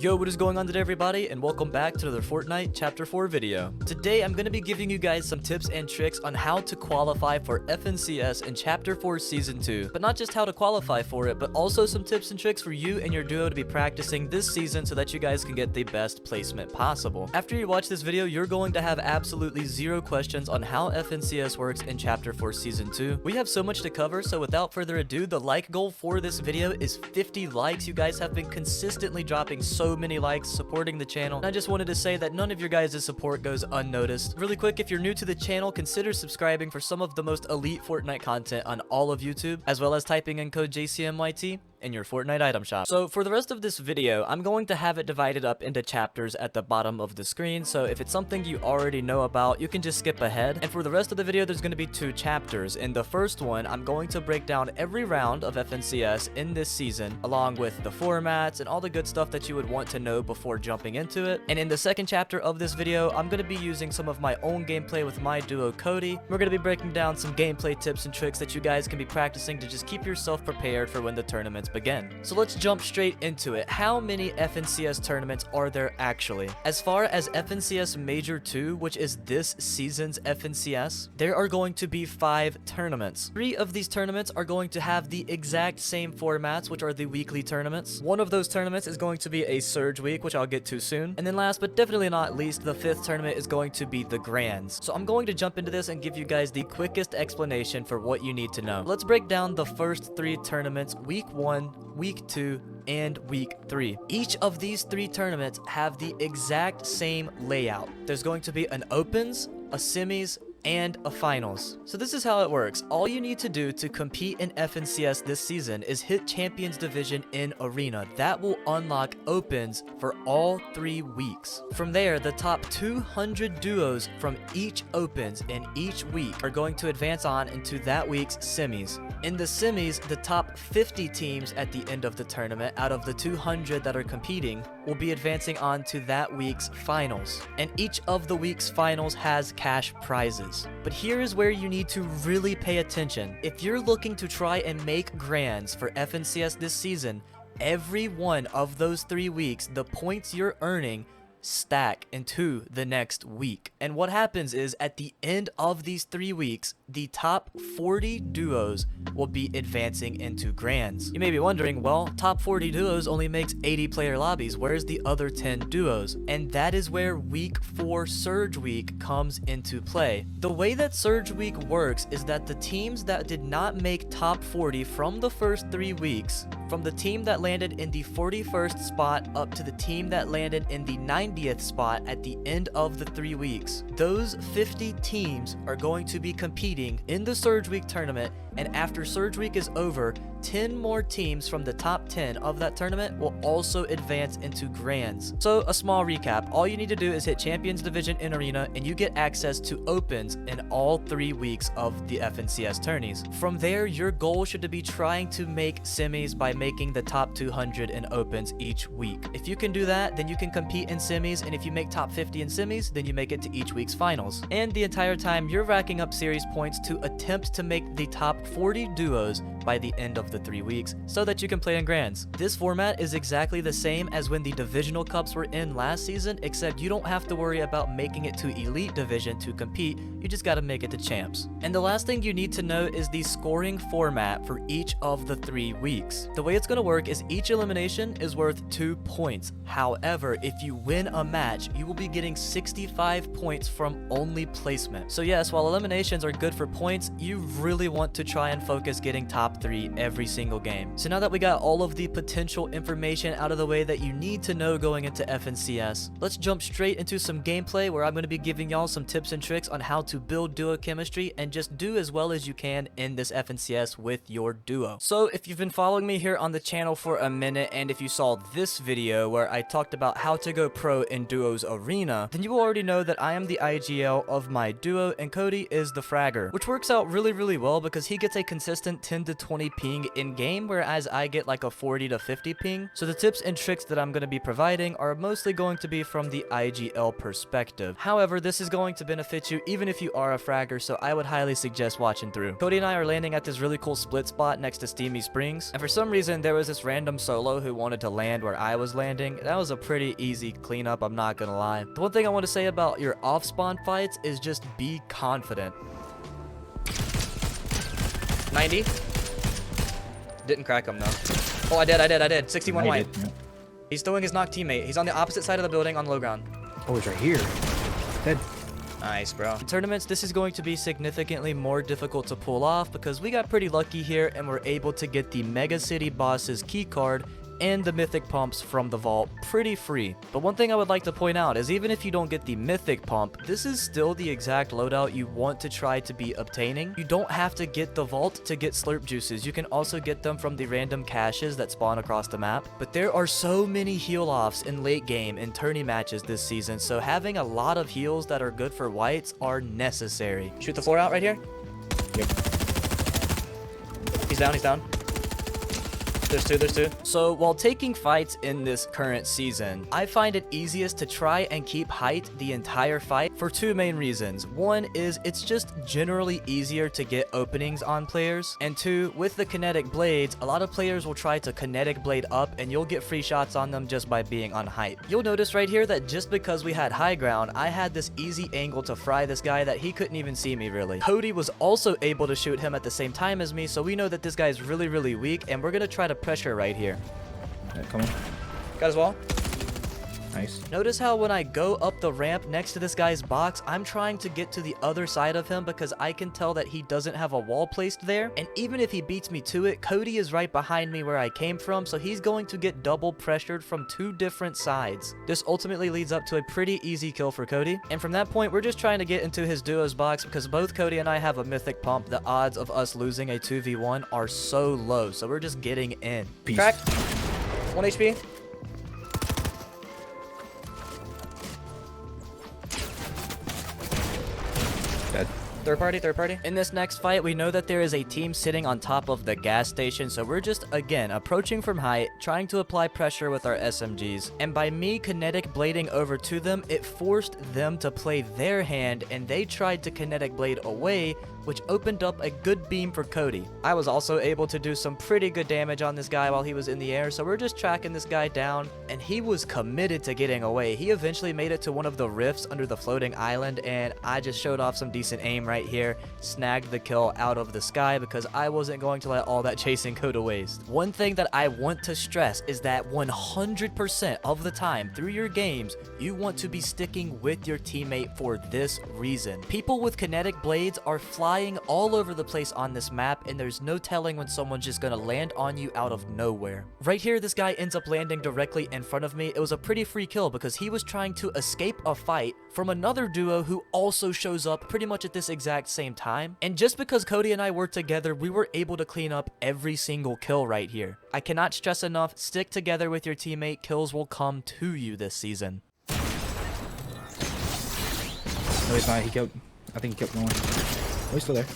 Yo, what is going on today, everybody, and welcome back to another Fortnite Chapter 4 video. Today, I'm going to be giving you guys some tips and tricks on how to qualify for FNCS in Chapter 4 Season 2. But not just how to qualify for it, but also some tips and tricks for you and your duo to be practicing this season so that you guys can get the best placement possible. After you watch this video, you're going to have absolutely zero questions on how FNCS works in Chapter 4 Season 2. We have so much to cover, so without further ado, the like goal for this video is 50 likes. You guys have been consistently dropping so many likes, supporting the channel, and I just wanted to say that none of your guys' support goes unnoticed. Really quick, if you're new to the channel, consider subscribing for some of the most elite Fortnite content on all of YouTube, as well as typing in code JCMYT in your Fortnite item shop. So for the rest of this video, I'm going to have it divided up into chapters at the bottom of the screen, so if it's something you already know about, you can just skip ahead. And for the rest of the video, there's going to be 2 chapters. In the first one, I'm going to break down every round of FNCS in this season, along with the formats and all the good stuff that you would want to know before jumping into it. And in the second chapter of this video, I'm going to be using some of my own gameplay with my duo Cody. We're going to be breaking down some gameplay tips and tricks that you guys can be practicing to just keep yourself prepared for when the tournaments begin. So let's jump straight into it. How many FNCS tournaments are there actually? As far as FNCS Major 2, which is this season's FNCS, there are going to be 5 tournaments. 3 of these tournaments are going to have the exact same formats, which are the weekly tournaments. One of those tournaments is going to be a Surge Week, which I'll get to soon. And then last but definitely not least, the 5th tournament is going to be the Grands. So I'm going to jump into this and give you guys the quickest explanation for what you need to know. Let's break down the first 3 tournaments: Week 1, Week 2, and Week 3. Each of these 3 tournaments have the exact same layout. There's going to be an Opens, a Semis, and a Finals. So this is how it works. All you need to do to compete in FNCS this season is hit Champions Division in Arena. That will unlock Opens for all 3 weeks. From there, the top 200 duos from each Opens in each week are going to advance on into that week's Semis. In the Semis, the top 50 teams at the end of the tournament out of the 200 that are competing will be advancing on to that week's Finals. And each of the week's Finals has cash prizes. But here is where you need to really pay attention. If you're looking to try and make Grands for FNCS this season, every one of those 3 weeks, the points you're earning stack into the next week. And what happens is at the end of these 3 weeks, the top 40 duos will be advancing into Grands. You may be wondering, well, top 40 duos only makes 80 player lobbies. Where's the other 10 duos? And that is where Week 4 Surge Week comes into play. The way that Surge Week works is that the teams that did not make top 40 from the first 3 weeks, from the team that landed in the 41st spot up to the team that landed in the 90th spot at the end of the 3 weeks, those 50 teams are going to be competing in the Surge Week tournament, and after Surge Week is over, 10 more teams from the top 10 of that tournament will also advance into Grands. So a small recap, all you need to do is hit Champions Division in Arena and you get access to Opens in all 3 weeks of the FNCS tourneys. From there, your goal should be trying to make Semis by making the top 200 in Opens each week. If you can do that, then you can compete in Semis, and if you make top 50 in Semis, then you make it to each week's Finals. And the entire time, you're racking up series points to attempt to make the top 40 duos by the end of the 3 weeks so that you can play in Grands. This format is exactly the same as when the divisional cups were in last season, except you don't have to worry about making it to Elite Division to compete, you just gotta make it to Champs. And the last thing you need to know is the scoring format for each of the 3 weeks. The way it's gonna work is each elimination is worth 2 points. However, if you win a match, you will be getting 65 points from only placement. So yes, while eliminations are good for points, you really want to try and focus getting top 3 every single game. So now that we got all of the potential information out of the way that you need to know going into FNCS, let's jump straight into some gameplay where I'm going to be giving y'all some tips and tricks on how to build duo chemistry and just do as well as you can in this FNCS with your duo. So if you've been following me here on the channel for a minute, and if you saw this video where I talked about how to go pro in Duos Arena, then you will already know that I am the IGL of my duo and Cody is the fragger, which works out really well because he gets a consistent 10 to 20 ping in game, whereas I get like a 40 to 50 ping. So the tips and tricks that I'm going to be providing are mostly going to be from the IGL perspective. However, this is going to benefit you even if you are a fragger, so I would highly suggest watching through. Cody and I are landing at this really cool split spot next to Steamy Springs, and for some reason there was this random solo who wanted to land where I was landing. That was a pretty easy cleanup, I'm not gonna lie. The one thing I want to say about your off spawn fights is just be confident. 90. Didn't crack him though. Oh, I did. 61 white. Yeah. He's throwing his knock teammate. He's on the opposite side of the building on low ground. Oh, he's right here. Dead. Nice, bro. In tournaments, this is going to be significantly more difficult to pull off because we got pretty lucky here and we're able to get the Mega City Boss's key card and the mythic pumps from the vault pretty free. But one thing I would like to point out is even if you don't get the mythic pump, this is still the exact loadout you want to try to be obtaining. You don't have to get the vault to get slurp juices. You can also get them from the random caches that spawn across the map. But there are so many heal offs in late game and tourney matches this season, so having a lot of heals that are good for whites are necessary. Shoot the floor out right here. Yep. He's down. There's two. So while taking fights in this current season, I find it easiest to try and keep height the entire fight for two main reasons. One is it's just generally easier to get openings on players. And two, with the kinetic blades, a lot of players will try to kinetic blade up and you'll get free shots on them just by being on height. You'll notice right here that just because we had high ground, I had this easy angle to fry this guy that he couldn't even see me really. Cody was also able to shoot him at the same time as me, so we know that this guy is really, really weak and we're gonna try to pressure right here. Yeah, come on. Got his wall. Nice. Notice how when I go up the ramp next to this guy's box, I'm trying to get to the other side of him because I can tell that he doesn't have a wall placed there. And even if he beats me to it, Cody is right behind me where I came from, so he's going to get double pressured from two different sides. This ultimately leads up to a pretty easy kill for Cody. And from that point, we're just trying to get into his duo's box because both Cody and I have a mythic pump. The odds of us losing a 2v1 are so low, so we're just getting in. Peace. Crack. 1 HP. Dead. Third party. In this next fight, we know that there is a team sitting on top of the gas station, so we're just, again, approaching from height, trying to apply pressure with our SMGs. And by me kinetic blading over to them, it forced them to play their hand, and they tried to kinetic blade away, which opened up a good beam for Cody. I was also able to do some pretty good damage on this guy while he was in the air, so we're just tracking this guy down, and he was committed to getting away. He eventually made it to one of the rifts under the floating island, and I just showed off some decent aim right here, snagged the kill out of the sky because I wasn't going to let all that chasing go to waste. One thing that I want to stress is that 100% of the time through your games, you want to be sticking with your teammate for this reason. People with kinetic blades are flying all over the place on this map, and there's no telling when someone's just gonna land on you out of nowhere. Right here, this guy ends up landing directly in front of me. It was a pretty free kill because he was trying to escape a fight from another duo who also shows up pretty much at this exact same time. And just because Cody and I were together, we were able to clean up every single kill right here. I cannot stress enough, stick together with your teammate. Kills will come to you this season. No, he's not. He killed. I think he killed no one. Oh, he's still there.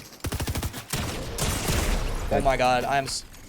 Oh my god,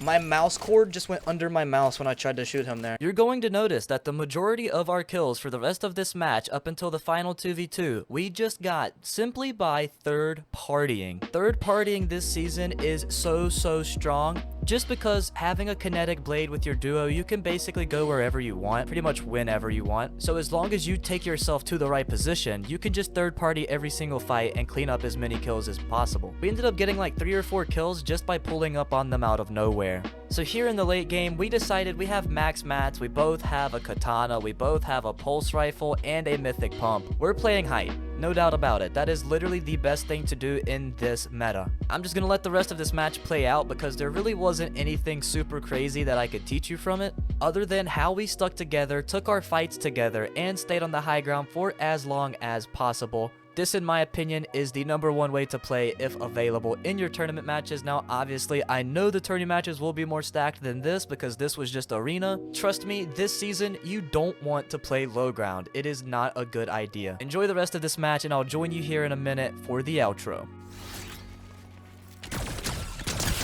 my mouse cord just went under my mouse when I tried to shoot him there. You're going to notice that the majority of our kills for the rest of this match up until the final 2v2, we just got simply by third partying. Third partying this season is so strong. Just because having a kinetic blade with your duo, you can basically go wherever you want, pretty much whenever you want. So as long as you take yourself to the right position, you can just third party every single fight and clean up as many kills as possible. We ended up getting like 3 or 4 kills just by pulling up on them out of nowhere. So here in the late game, we decided we have max mats, we both have a katana, we both have a pulse rifle, and a mythic pump. We're playing height. No doubt about it. That is literally the best thing to do in this meta. I'm just gonna let the rest of this match play out because there really wasn't anything super crazy that I could teach you from it, other than how we stuck together, took our fights together, and stayed on the high ground for as long as possible. This, in my opinion, is the #1 way to play if available in your tournament matches. Now, obviously, I know the tourney matches will be more stacked than this because this was just arena. Trust me, this season, you don't want to play low ground. It is not a good idea. Enjoy the rest of this match, and I'll join you here in a minute for the outro.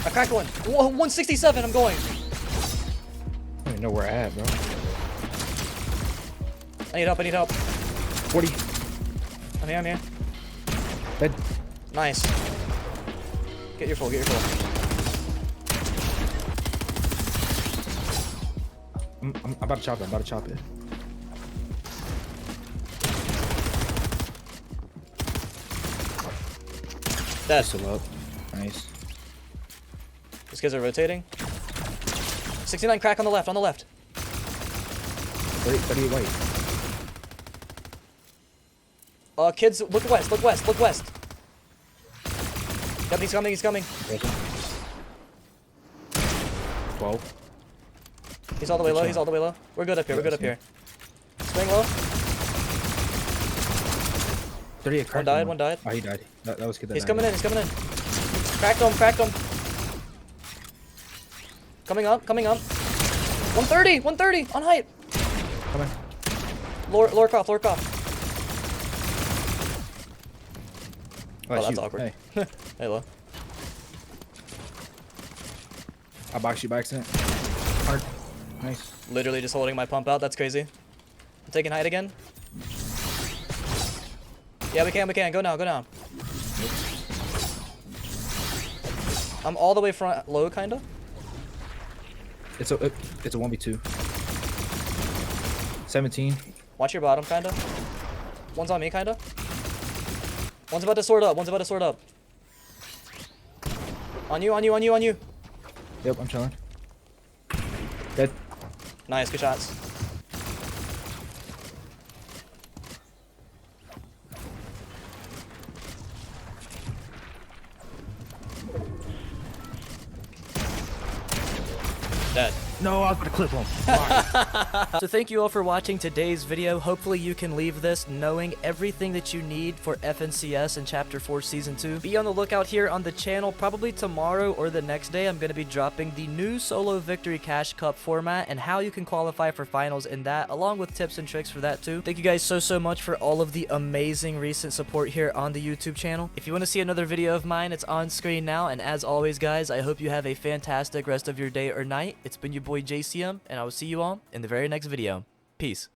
I cracked one. Whoa, 167. I'm going. I don't even know where I'm at, bro. I need help. I need help. 40. I'm here. I'm here. Dead. Nice. Get your full. Get your full. I'm about to chop it. I'm about to chop it. Dead. Still up. Nice. These kids are rotating. 69 crack on the left. On the left. 38 white. Kids, look west. Look west. Look west. Yep, he's coming. He's coming. 12. He's all the way Good low. shot. He's all the way low. We're good up here. We're good up here. Swing low. 38 cracked. One died. One died. Oh, he died. That was good. He's coming in. He's coming in. Cracked him. Cracked him. Coming up. Coming up. 130. 130 on height. Come on. Lower cough. Lower cough. Oh, that's shoot. awkward. Hey, Hey, low. I boxed you by accident. Hard. Nice. Literally just holding my pump out. That's crazy. I'm taking height again. Yeah, we can. We can. Go now. Go now. I'm all the way front low, kinda. It's a 1v2. 17. Watch your bottom, kinda. One's on me, kinda. One's about to sword up. One's about to sword up. On you. On you. On you. On you. Yep, I'm chilling. Dead. Nice. Good shots. Dead. No, I was about to clip him. So thank you all for watching today's video. Hopefully you can leave this knowing everything that you need for FNCS in Chapter 4 Season 2. Be on the lookout here on the channel. Probably tomorrow or the next day I'm going to be dropping the new Solo Victory Cash Cup format and how you can qualify for finals in that, along with tips and tricks for that too. Thank you guys so much for all of the amazing recent support here on the YouTube channel. If you want to see another video of mine, it's on screen now, and as always guys, I hope you have a fantastic rest of your day or night. It's been your boy JCM, and I will see you all in the very next video. Peace.